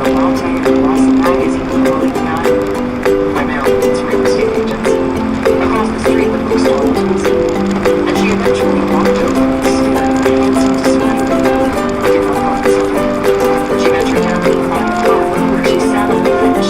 the latte across the magazine quality guide, primarily to real estate agents. Across the street, the bookstore was missing, and she eventually walked over and stared at the handsome display window, but did not find something. She ventured down to the quiet parlor where she sat on the bench.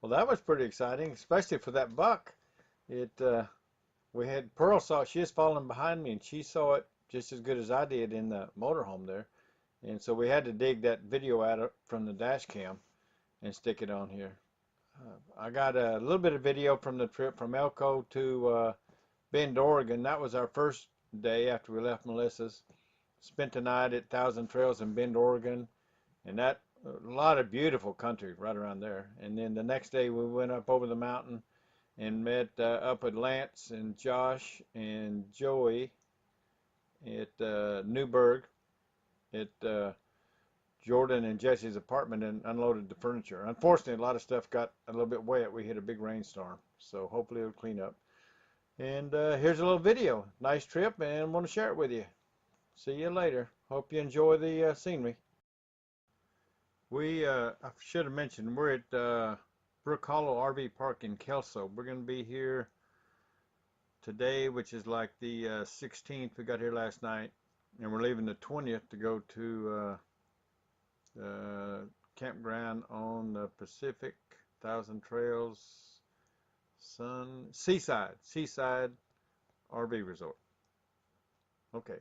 Well, that was pretty exciting, especially for that buck. We had Pearl saw, she was following behind me, and she saw it just as good as I did in the motorhome there. And so we had to dig that video out from the dash cam and stick it on here. I got a little bit of video from the trip from Elko to Bend, Oregon. That was our first day after we left Melissa's. Spent the night at Thousand Trails in Bend, Oregon, and that a lot of beautiful country right around there. And then the next day we went up over the mountain and met up with Lance and Josh and Joey at Newburgh at Jordan and Jesse's apartment and unloaded the furniture. Unfortunately, a lot of stuff got a little bit wet. We hit a big rainstorm, so hopefully it'll clean up. And here's a little video. Nice trip, and want to share it with you. See you later. Hope you enjoy the scenery. I should have mentioned, we're at Brookhollow RV Park in Kelso. We're going to be here today, which is like the 16th. We got here last night, and we're leaving the 20th to go to Campground on the Pacific, Thousand Trails, Seaside RV Resort. Okay.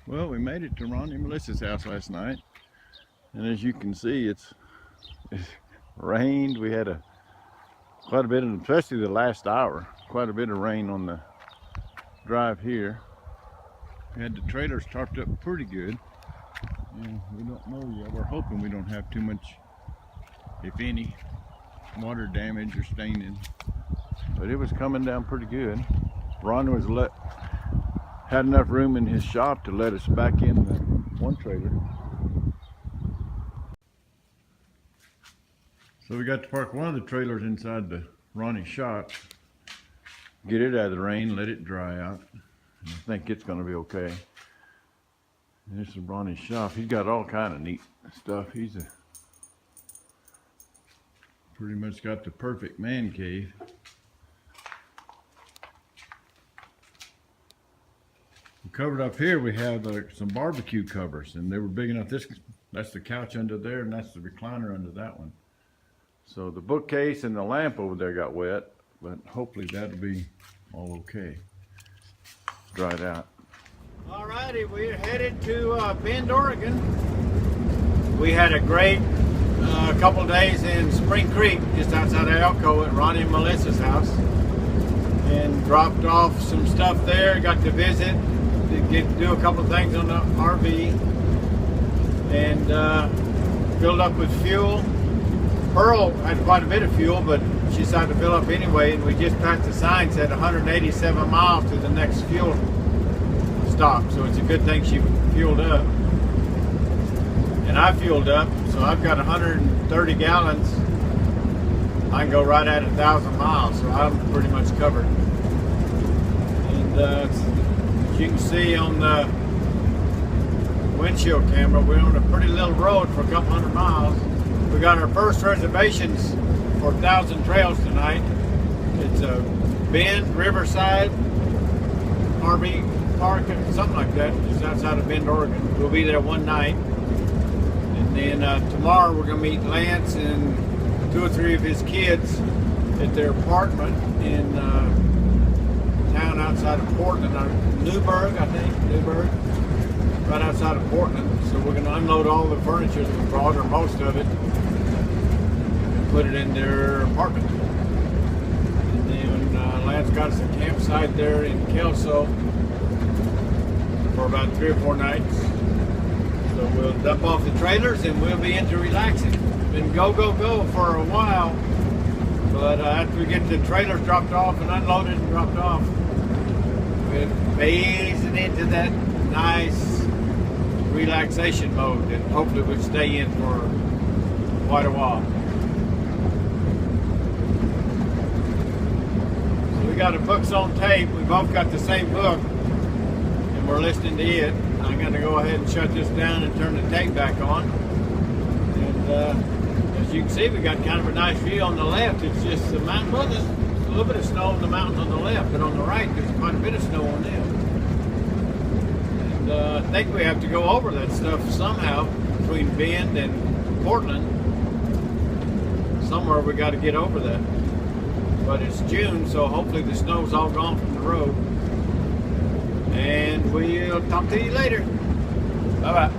Well, we made it to Ronnie and Melissa's house last night, and as you can see, it's rained. We had quite a bit, especially the last hour, quite a bit of rain on the drive here. We had the trailers tarped up pretty good, and we don't know yet. We're hoping we don't have too much, if any, water damage or staining, but it was coming down pretty good. Ron had enough room in his shop to let us back in the one trailer. So we got to park one of the trailers inside the Ronnie shop, get it out of the rain, let it dry out. I think it's going to be okay. And this is Ronnie's shop. He's got all kind of neat stuff. He's pretty much got the perfect man cave. Covered up here, we have some barbecue covers, and they were big enough. That's the couch under there, and that's the recliner under that one. So the bookcase and the lamp over there got wet, but hopefully that'll be all okay. Dried out. Alrighty, we're headed to Bend, Oregon. We had a great couple days in Spring Creek, just outside of Elko, at Ronnie and Melissa's house, and dropped off some stuff there. Got to visit. Get to do a couple of things on the RV, and filled up with fuel. Pearl had quite a bit of fuel, but she decided to fill up anyway, and we just passed the sign said 187 miles to the next fuel stop. So it's a good thing she fueled up. And I fueled up, so I've got 130 gallons. I can go right at 1,000 miles, so I'm pretty much covered. And as you can see on the windshield camera, we're on a pretty little road for a couple hundred miles. We got our first reservations for 1,000 Trails tonight. It's a Bend, Riverside RV park, something like that, just outside of Bend, Oregon. We'll be there one night. And then tomorrow we're going to meet Lance and 2 or 3 of his kids at their apartment in town outside of Portland, Newburgh, I think, right outside of Portland. So we're going to unload all the furniture that we brought, or most of it, and put it in their apartment. And then Lance got us a campsite there in Kelso for about 3 or 4 nights. So we'll dump off the trailers and we'll be into relaxing. Been go, go, go for a while, but after we get the trailers dropped off and unloaded and dropped off, we're phasing into that nice relaxation mode that hopefully we'll stay in for quite a while. So we got our books on tape. We both got the same book and we're listening to it. I'm going to go ahead and shut this down and turn the tape back on. And as you can see, we got kind of a nice view on the left. It's just the mountain. Well, there's a little bit of snow on the mountains on the left, but on the right, there's quite a bit of snow on them. And I think we have to go over that stuff somehow between Bend and Portland. Somewhere we got to get over that. But it's June, so hopefully the snow's all gone from the road. And we'll talk to you later. Bye-bye.